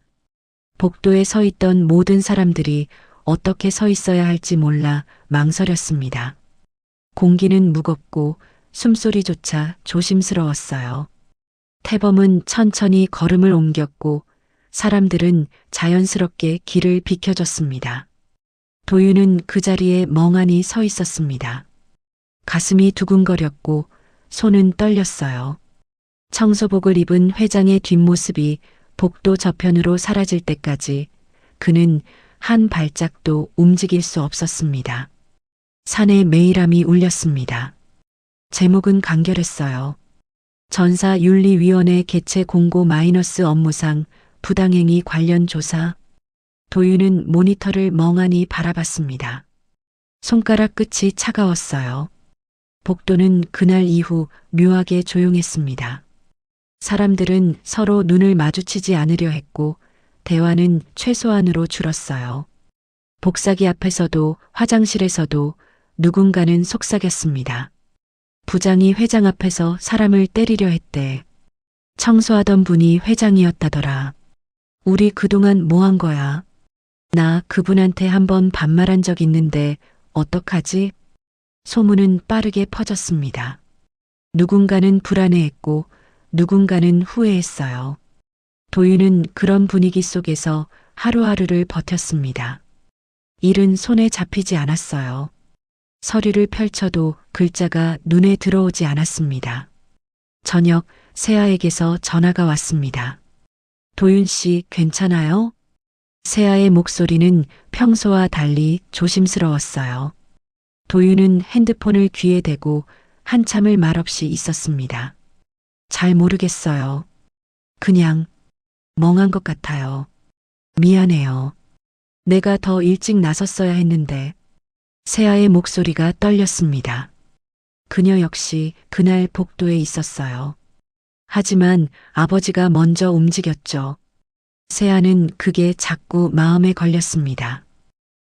복도에 서 있던 모든 사람들이 어떻게 서 있어야 할지 몰라 망설였습니다. 공기는 무겁고 숨소리조차 조심스러웠어요. 태범은 천천히 걸음을 옮겼고 사람들은 자연스럽게 길을 비켜줬습니다. 도윤은 그 자리에 멍하니 서 있었습니다. 가슴이 두근거렸고 손은 떨렸어요. 청소복을 입은 회장의 뒷모습이 복도 저편으로 사라질 때까지 그는 한 발짝도 움직일 수 없었습니다. 산의 메이람이 울렸습니다. 제목은 간결했어요. 전사윤리위원회 개최 공고 마이너스 업무상 부당행위 관련 조사. 도윤은 모니터를 멍하니 바라봤습니다. 손가락 끝이 차가웠어요. 복도는 그날 이후 묘하게 조용했습니다. 사람들은 서로 눈을 마주치지 않으려 했고 대화는 최소한으로 줄었어요. 복사기 앞에서도 화장실에서도 누군가는 속삭였습니다. 부장이 회장 앞에서 사람을 때리려 했대. 청소하던 분이 회장이었다더라. 우리 그동안 뭐 한 거야? 나 그분한테 한번 반말한 적 있는데 어떡하지? 소문은 빠르게 퍼졌습니다. 누군가는 불안해했고 누군가는 후회했어요. 도윤은 그런 분위기 속에서 하루하루를 버텼습니다. 일은 손에 잡히지 않았어요. 서류를 펼쳐도 글자가 눈에 들어오지 않았습니다. 저녁 세아에게서 전화가 왔습니다. 도윤 씨 괜찮아요? 세아의 목소리는 평소와 달리 조심스러웠어요. 도윤은 핸드폰을 귀에 대고 한참을 말없이 있었습니다. 잘 모르겠어요. 그냥 멍한 것 같아요. 미안해요. 내가 더 일찍 나섰어야 했는데. 세아의 목소리가 떨렸습니다. 그녀 역시 그날 복도에 있었어요. 하지만 아버지가 먼저 움직였죠. 세아는 그게 자꾸 마음에 걸렸습니다.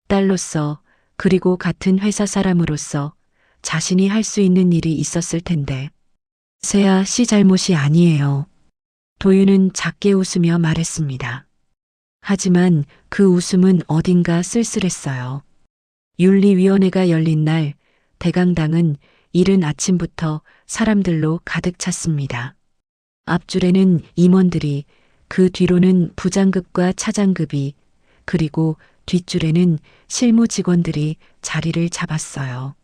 딸로서 그리고 같은 회사 사람으로서 자신이 할 수 있는 일이 있었을 텐데. 세아 씨 잘못이 아니에요. 도윤은 작게 웃으며 말했습니다. 하지만 그 웃음은 어딘가 쓸쓸했어요. 윤리위원회가 열린 날 대강당은 이른 아침부터 사람들로 가득 찼습니다. 앞줄에는 임원들이, 그 뒤로는 부장급과 차장급이, 그리고 뒷줄에는 실무 직원들이 자리를 잡았어요.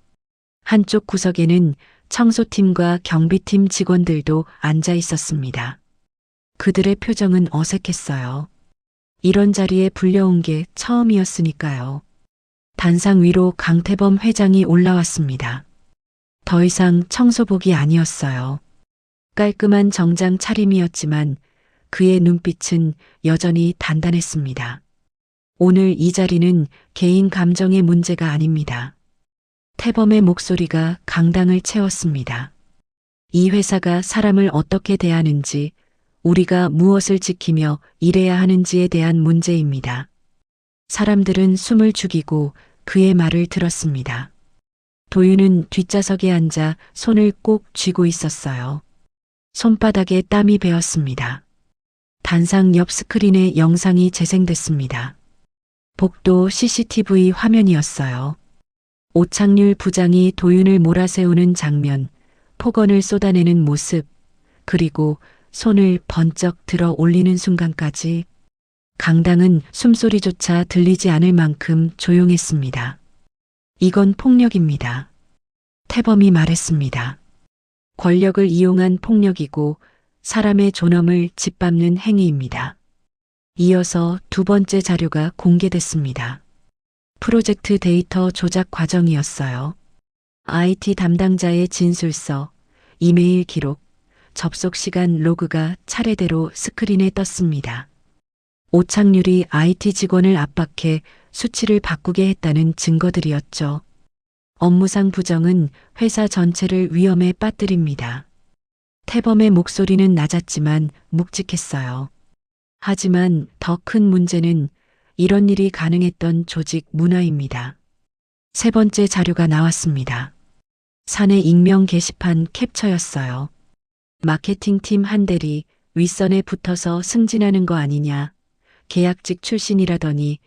한쪽 구석에는 청소팀과 경비팀 직원들도 앉아 있었습니다. 그들의 표정은 어색했어요. 이런 자리에 불려온 게 처음이었으니까요. 단상 위로 강태범 회장이 올라왔습니다. 더 이상 청소복이 아니었어요. 깔끔한 정장 차림이었지만 그의 눈빛은 여전히 단단했습니다. 오늘 이 자리는 개인 감정의 문제가 아닙니다. 태범의 목소리가 강당을 채웠습니다. 이 회사가 사람을 어떻게 대하는지, 우리가 무엇을 지키며 일해야 하는지에 대한 문제입니다. 사람들은 숨을 죽이고 그의 말을 들었습니다. 도윤은 뒷좌석에 앉아 손을 꼭 쥐고 있었어요. 손바닥에 땀이 배었습니다. 단상 옆 스크린에 영상이 재생됐습니다. 복도 CCTV 화면이었어요. 오창률 부장이 도윤을 몰아세우는 장면, 폭언을 쏟아내는 모습, 그리고 손을 번쩍 들어 올리는 순간까지 강당은 숨소리조차 들리지 않을 만큼 조용했습니다. 이건 폭력입니다. 태범이 말했습니다. 권력을 이용한 폭력이고 사람의 존엄을 짓밟는 행위입니다. 이어서 두 번째 자료가 공개됐습니다. 프로젝트 데이터 조작 과정이었어요. IT 담당자의 진술서, 이메일 기록, 접속 시간 로그가 차례대로 스크린에 떴습니다. 오창률이 IT 직원을 압박해 수치를 바꾸게 했다는 증거들이었죠. 업무상 부정은 회사 전체를 위험에 빠뜨립니다. 태범의 목소리는 낮았지만 묵직했어요. 하지만 더 큰 문제는 이런 일이 가능했던 조직 문화입니다. 세 번째 자료가 나왔습니다. 사내 익명 게시판 캡처였어요. 마케팅팀 한 대리 윗선에 붙어서 승진하는 거 아니냐. 계약직 출신이라더니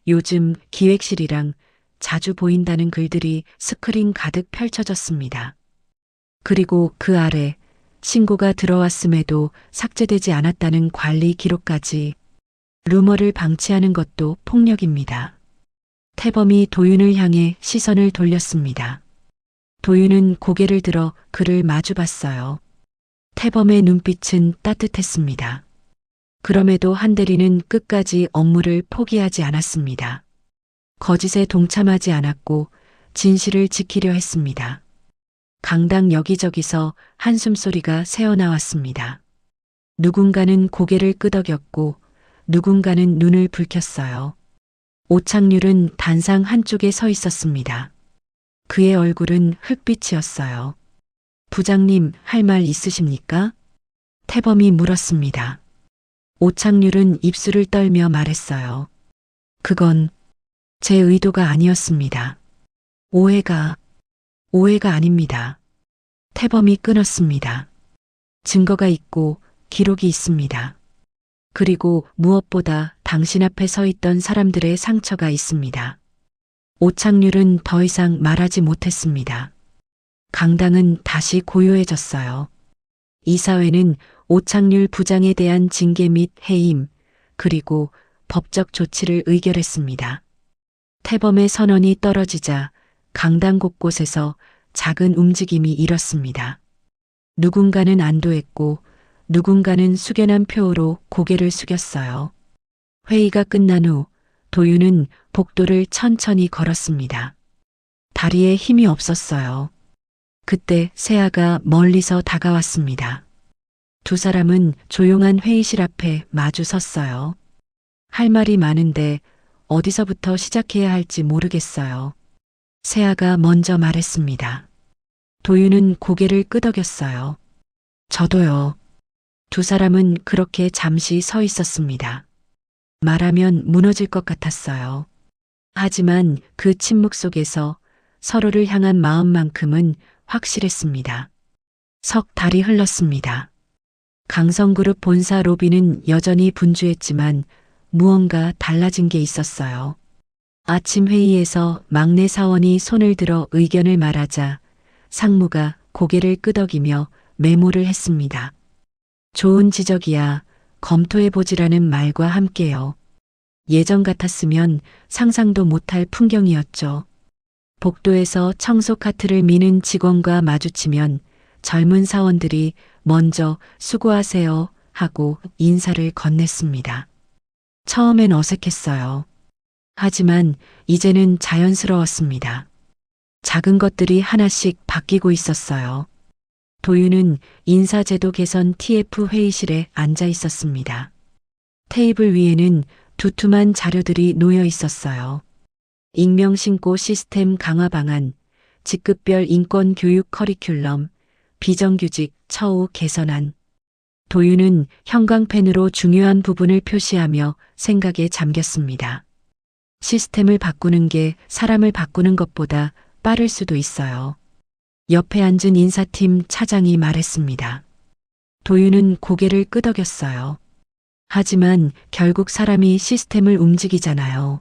요즘 기획실이랑 자주 보인다는 글들이 스크린 가득 펼쳐졌습니다. 그리고 그 아래 신고가 들어왔음에도 삭제되지 않았다는 관리 기록까지. 루머를 방치하는 것도 폭력입니다. 태범이 도윤을 향해 시선을 돌렸습니다. 도윤은 고개를 들어 그를 마주봤어요. 태범의 눈빛은 따뜻했습니다. 그럼에도 한대리는 끝까지 업무를 포기하지 않았습니다. 거짓에 동참하지 않았고 진실을 지키려 했습니다. 강당 여기저기서 한숨소리가 새어나왔습니다. 누군가는 고개를 끄덕였고 누군가는 눈을 붉혔어요. 오창률은 단상 한쪽에 서 있었습니다. 그의 얼굴은 흙빛이었어요. 부장님, 할 말 있으십니까? 태범이 물었습니다. 오창률은 입술을 떨며 말했어요. 그건 제 의도가 아니었습니다. 오해가 아닙니다. 태범이 끊었습니다. 증거가 있고 기록이 있습니다. 그리고 무엇보다 당신 앞에 서 있던 사람들의 상처가 있습니다. 오창률은 더 이상 말하지 못했습니다. 강당은 다시 고요해졌어요. 이사회는 오창률 부장에 대한 징계 및 해임, 그리고 법적 조치를 의결했습니다. 태범의 선언이 떨어지자 강당 곳곳에서 작은 움직임이 일었습니다. 누군가는 안도했고 누군가는 숙연한 표호로 고개를 숙였어요. 회의가 끝난 후 도윤은 복도를 천천히 걸었습니다. 다리에 힘이 없었어요. 그때 세아가 멀리서 다가왔습니다. 두 사람은 조용한 회의실 앞에 마주 섰어요. 할 말이 많은데 어디서부터 시작해야 할지 모르겠어요. 세아가 먼저 말했습니다. 도윤은 고개를 끄덕였어요. 저도요. 두 사람은 그렇게 잠시 서 있었습니다. 말하면 무너질 것 같았어요. 하지만 그 침묵 속에서 서로를 향한 마음만큼은 확실했습니다. 석 달이 흘렀습니다. 강성그룹 본사 로비는 여전히 분주했지만 무언가 달라진 게 있었어요. 아침 회의에서 막내 사원이 손을 들어 의견을 말하자 상무가 고개를 끄덕이며 메모를 했습니다. 좋은 지적이야. 검토해보지라는 말과 함께요. 예전 같았으면 상상도 못할 풍경이었죠. 복도에서 청소 카트를 미는 직원과 마주치면 젊은 사원들이 먼저 수고하세요 하고 인사를 건넸습니다. 처음엔 어색했어요. 하지만 이제는 자연스러웠습니다. 작은 것들이 하나씩 바뀌고 있었어요. 도윤은 인사제도 개선 TF 회의실에 앉아 있었습니다. 테이블 위에는 두툼한 자료들이 놓여 있었어요. 익명 신고 시스템 강화 방안, 직급별 인권 교육 커리큘럼, 비정규직 처우 개선안. 도윤은 형광펜으로 중요한 부분을 표시하며 생각에 잠겼습니다. 시스템을 바꾸는 게 사람을 바꾸는 것보다 빠를 수도 있어요. 옆에 앉은 인사팀 차장이 말했습니다. 도윤은 고개를 끄덕였어요. 하지만 결국 사람이 시스템을 움직이잖아요.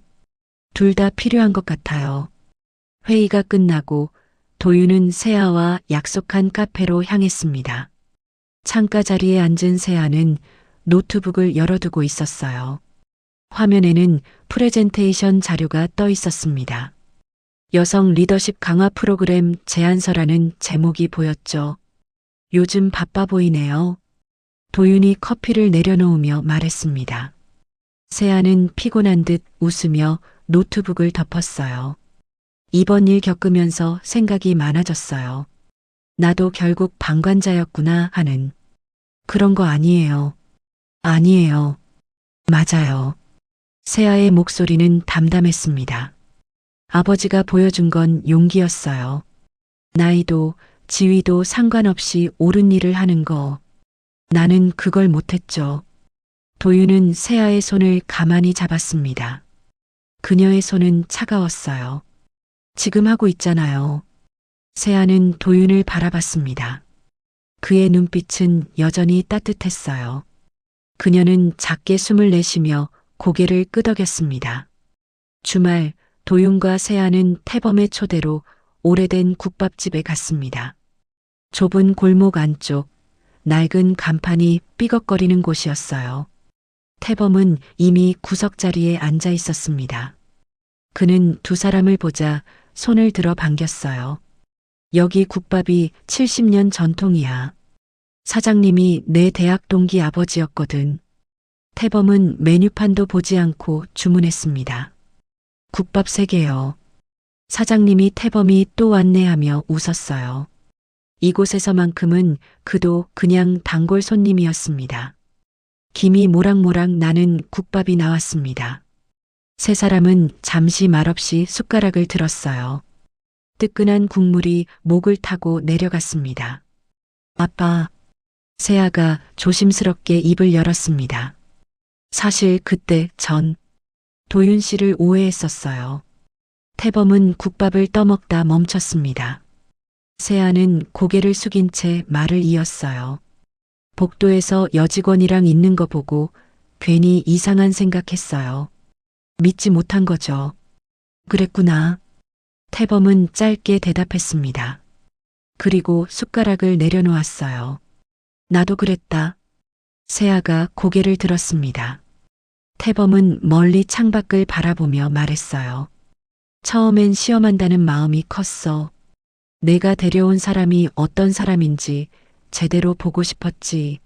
둘 다 필요한 것 같아요. 회의가 끝나고 도윤은 세아와 약속한 카페로 향했습니다. 창가 자리에 앉은 세아는 노트북을 열어두고 있었어요. 화면에는 프레젠테이션 자료가 떠 있었습니다. 여성 리더십 강화 프로그램 제안서라는 제목이 보였죠. 요즘 바빠 보이네요. 도윤이 커피를 내려놓으며 말했습니다. 세아는 피곤한 듯 웃으며 노트북을 덮었어요. 이번 일 겪으면서 생각이 많아졌어요. 나도 결국 방관자였구나 하는. 그런 거 아니에요. 아니에요. 맞아요. 세아의 목소리는 담담했습니다. 아버지가 보여준 건 용기였어요. 나이도 지위도 상관없이 옳은 일을 하는 거. 나는 그걸 못했죠. 도윤은 세아의 손을 가만히 잡았습니다. 그녀의 손은 차가웠어요. 지금 하고 있잖아요. 세아는 도윤을 바라봤습니다. 그의 눈빛은 여전히 따뜻했어요. 그녀는 작게 숨을 내쉬며 고개를 끄덕였습니다. 주말 도윤과 세아는 태범의 초대로 오래된 국밥집에 갔습니다. 좁은 골목 안쪽 낡은 간판이 삐걱거리는 곳이었어요. 태범은 이미 구석자리에 앉아 있었습니다. 그는 두 사람을 보자 손을 들어 반겼어요. 여기 국밥이 70년 전통이야. 사장님이 내 대학 동기 아버지였거든. 태범은 메뉴판도 보지 않고 주문했습니다. 국밥 3개요. 사장님이 태범이 또 왔네하며 웃었어요. 이곳에서만큼은 그도 그냥 단골 손님이었습니다. 김이 모락모락 나는 국밥이 나왔습니다. 세 사람은 잠시 말없이 숟가락을 들었어요. 뜨끈한 국물이 목을 타고 내려갔습니다. 아빠, 세아가 조심스럽게 입을 열었습니다. 사실 그때 전 도윤 씨를 오해했었어요. 태범은 국밥을 떠먹다 멈췄습니다. 세아는 고개를 숙인 채 말을 이었어요. 복도에서 여직원이랑 있는 거 보고 괜히 이상한 생각했어요. 믿지 못한 거죠. 그랬구나. 태범은 짧게 대답했습니다. 그리고 숟가락을 내려놓았어요. 나도 그랬다. 세아가 고개를 들었습니다. 태범은 멀리 창밖을 바라보며 말했어요. 처음엔 시험한다는 마음이 컸어. 내가 데려온 사람이 어떤 사람인지 제대로 보고 싶었지.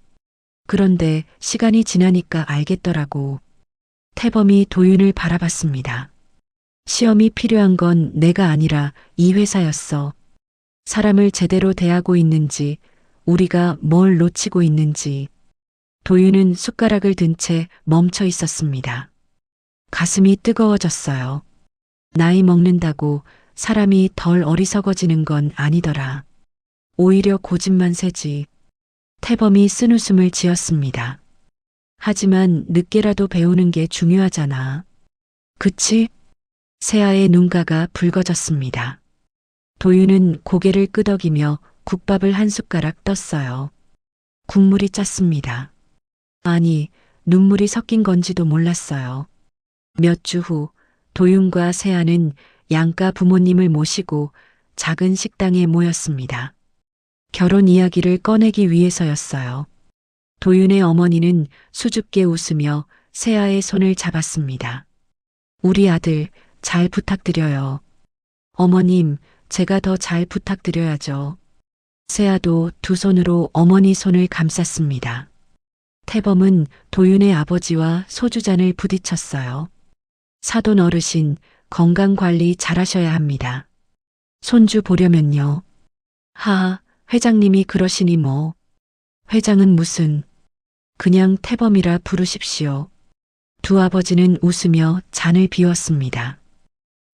그런데 시간이 지나니까 알겠더라고. 태범이 도윤을 바라봤습니다. 시험이 필요한 건 내가 아니라 이 회사였어. 사람을 제대로 대하고 있는지, 우리가 뭘 놓치고 있는지. 도윤은 숟가락을 든 채 멈춰 있었습니다. 가슴이 뜨거워졌어요. 나이 먹는다고 사람이 덜 어리석어지는 건 아니더라. 오히려 고집만 세지. 태범이 쓴웃음을 지었습니다. 하지만 늦게라도 배우는 게 중요하잖아. 그치? 세아의 눈가가 붉어졌습니다. 도윤은 고개를 끄덕이며 국밥을 한 숟가락 떴어요. 국물이 짰습니다. 아니, 눈물이 섞인 건지도 몰랐어요. 몇 주 후 도윤과 세아는 양가 부모님을 모시고 작은 식당에 모였습니다. 결혼 이야기를 꺼내기 위해서였어요. 도윤의 어머니는 수줍게 웃으며 세아의 손을 잡았습니다. 우리 아들 잘 부탁드려요. 어머님, 제가 더 잘 부탁드려야죠. 세아도 두 손으로 어머니 손을 감쌌습니다. 태범은 도윤의 아버지와 소주잔을 부딪혔어요. 사돈 어르신, 건강관리 잘하셔야 합니다. 손주 보려면요. 하하, 회장님이 그러시니 뭐. 회장은 무슨. 그냥 태범이라 부르십시오. 두 아버지는 웃으며 잔을 비웠습니다.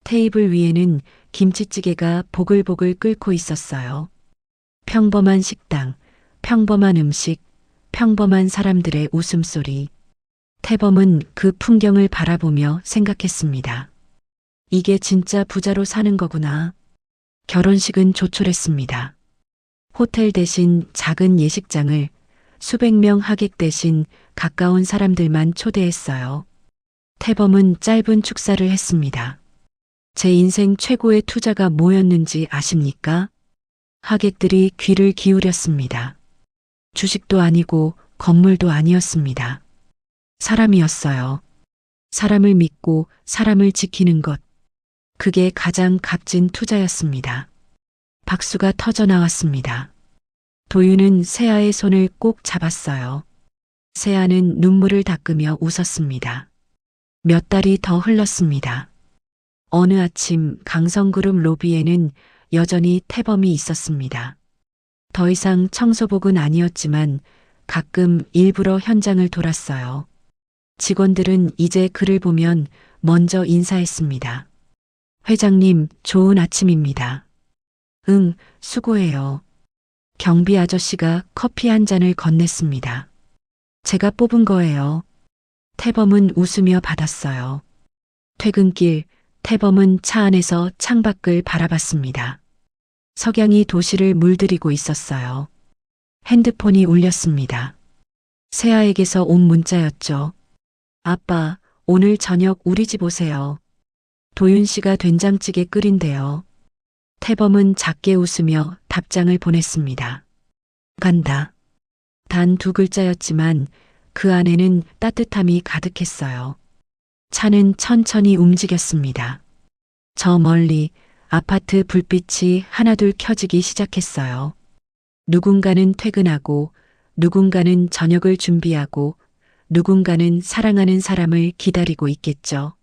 테이블 위에는 김치찌개가 보글보글 끓고 있었어요. 평범한 식당, 평범한 음식, 평범한 사람들의 웃음소리. 태범은 그 풍경을 바라보며 생각했습니다. 이게 진짜 부자로 사는 거구나. 결혼식은 조촐했습니다. 호텔 대신 작은 예식장을 수백 명 하객 대신 가까운 사람들만 초대했어요. 태범은 짧은 축사를 했습니다. 제 인생 최고의 투자가 뭐였는지 아십니까? 하객들이 귀를 기울였습니다. 주식도 아니고 건물도 아니었습니다. 사람이었어요. 사람을 믿고 사람을 지키는 것. 그게 가장 값진 투자였습니다. 박수가 터져 나왔습니다. 도윤은 세아의 손을 꼭 잡았어요. 세아는 눈물을 닦으며 웃었습니다. 몇 달이 더 흘렀습니다. 어느 아침 강성그룹 로비에는 여전히 태범이 있었습니다. 더 이상 청소복은 아니었지만 가끔 일부러 현장을 돌았어요. 직원들은 이제 그를 보면 먼저 인사했습니다. 회장님, 좋은 아침입니다. 응, 수고해요. 경비 아저씨가 커피 한 잔을 건넸습니다. 제가 뽑은 거예요. 태범은 웃으며 받았어요. 퇴근길, 태범은 차 안에서 창밖을 바라봤습니다. 석양이 도시를 물들이고 있었어요. 핸드폰이 울렸습니다. 세아에게서 온 문자였죠. 아빠, 오늘 저녁 우리 집 오세요. 도윤 씨가 된장찌개 끓인대요. 태범은 작게 웃으며 답장을 보냈습니다. 간다. 단 2글자였지만 그 안에는 따뜻함이 가득했어요. 차는 천천히 움직였습니다. 저 멀리 아파트 불빛이 하나둘 켜지기 시작했어요. 누군가는 퇴근하고, 누군가는 저녁을 준비하고, 누군가는 사랑하는 사람을 기다리고 있겠죠.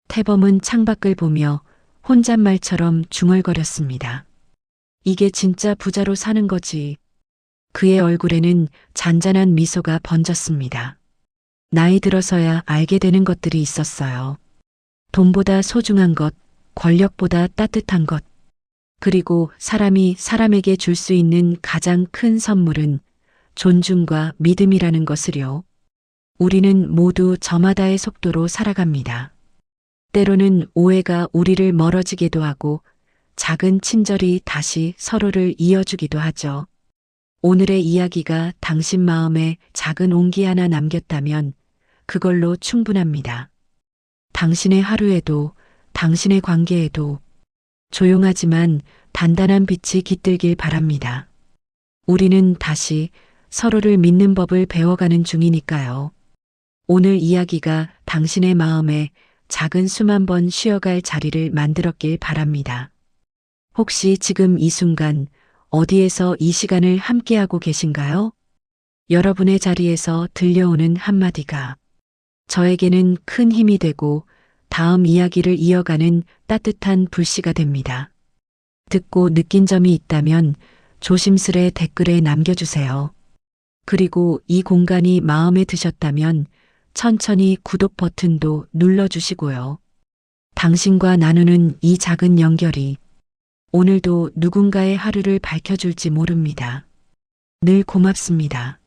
태범은 창밖을 보며 혼잣말처럼 중얼거렸습니다. 이게 진짜 부자로 사는 거지. 그의 얼굴에는 잔잔한 미소가 번졌습니다. 나이 들어서야 알게 되는 것들이 있었어요. 돈보다 소중한 것, 권력보다 따뜻한 것, 그리고 사람이 사람에게 줄 수 있는 가장 큰 선물은 존중과 믿음이라는 것을요. 우리는 모두 저마다의 속도로 살아갑니다. 때로는 오해가 우리를 멀어지기도 하고 작은 친절이 다시 서로를 이어주기도 하죠. 오늘의 이야기가 당신 마음에 작은 온기 하나 남겼다면 그걸로 충분합니다. 당신의 하루에도, 당신의 관계에도 조용하지만 단단한 빛이 깃들길 바랍니다. 우리는 다시 서로를 믿는 법을 배워가는 중이니까요. 오늘 이야기가 당신의 마음에 작은 숨 한 번 쉬어갈 자리를 만들었길 바랍니다. 혹시 지금 이 순간 어디에서 이 시간을 함께하고 계신가요? 여러분의 자리에서 들려오는 한마디가 저에게는 큰 힘이 되고 다음 이야기를 이어가는 따뜻한 불씨가 됩니다. 듣고 느낀 점이 있다면 조심스레 댓글에 남겨주세요. 그리고 이 공간이 마음에 드셨다면 천천히 구독 버튼도 눌러주시고요. 당신과 나누는 이 작은 연결이 오늘도 누군가의 하루를 밝혀줄지 모릅니다. 늘 고맙습니다.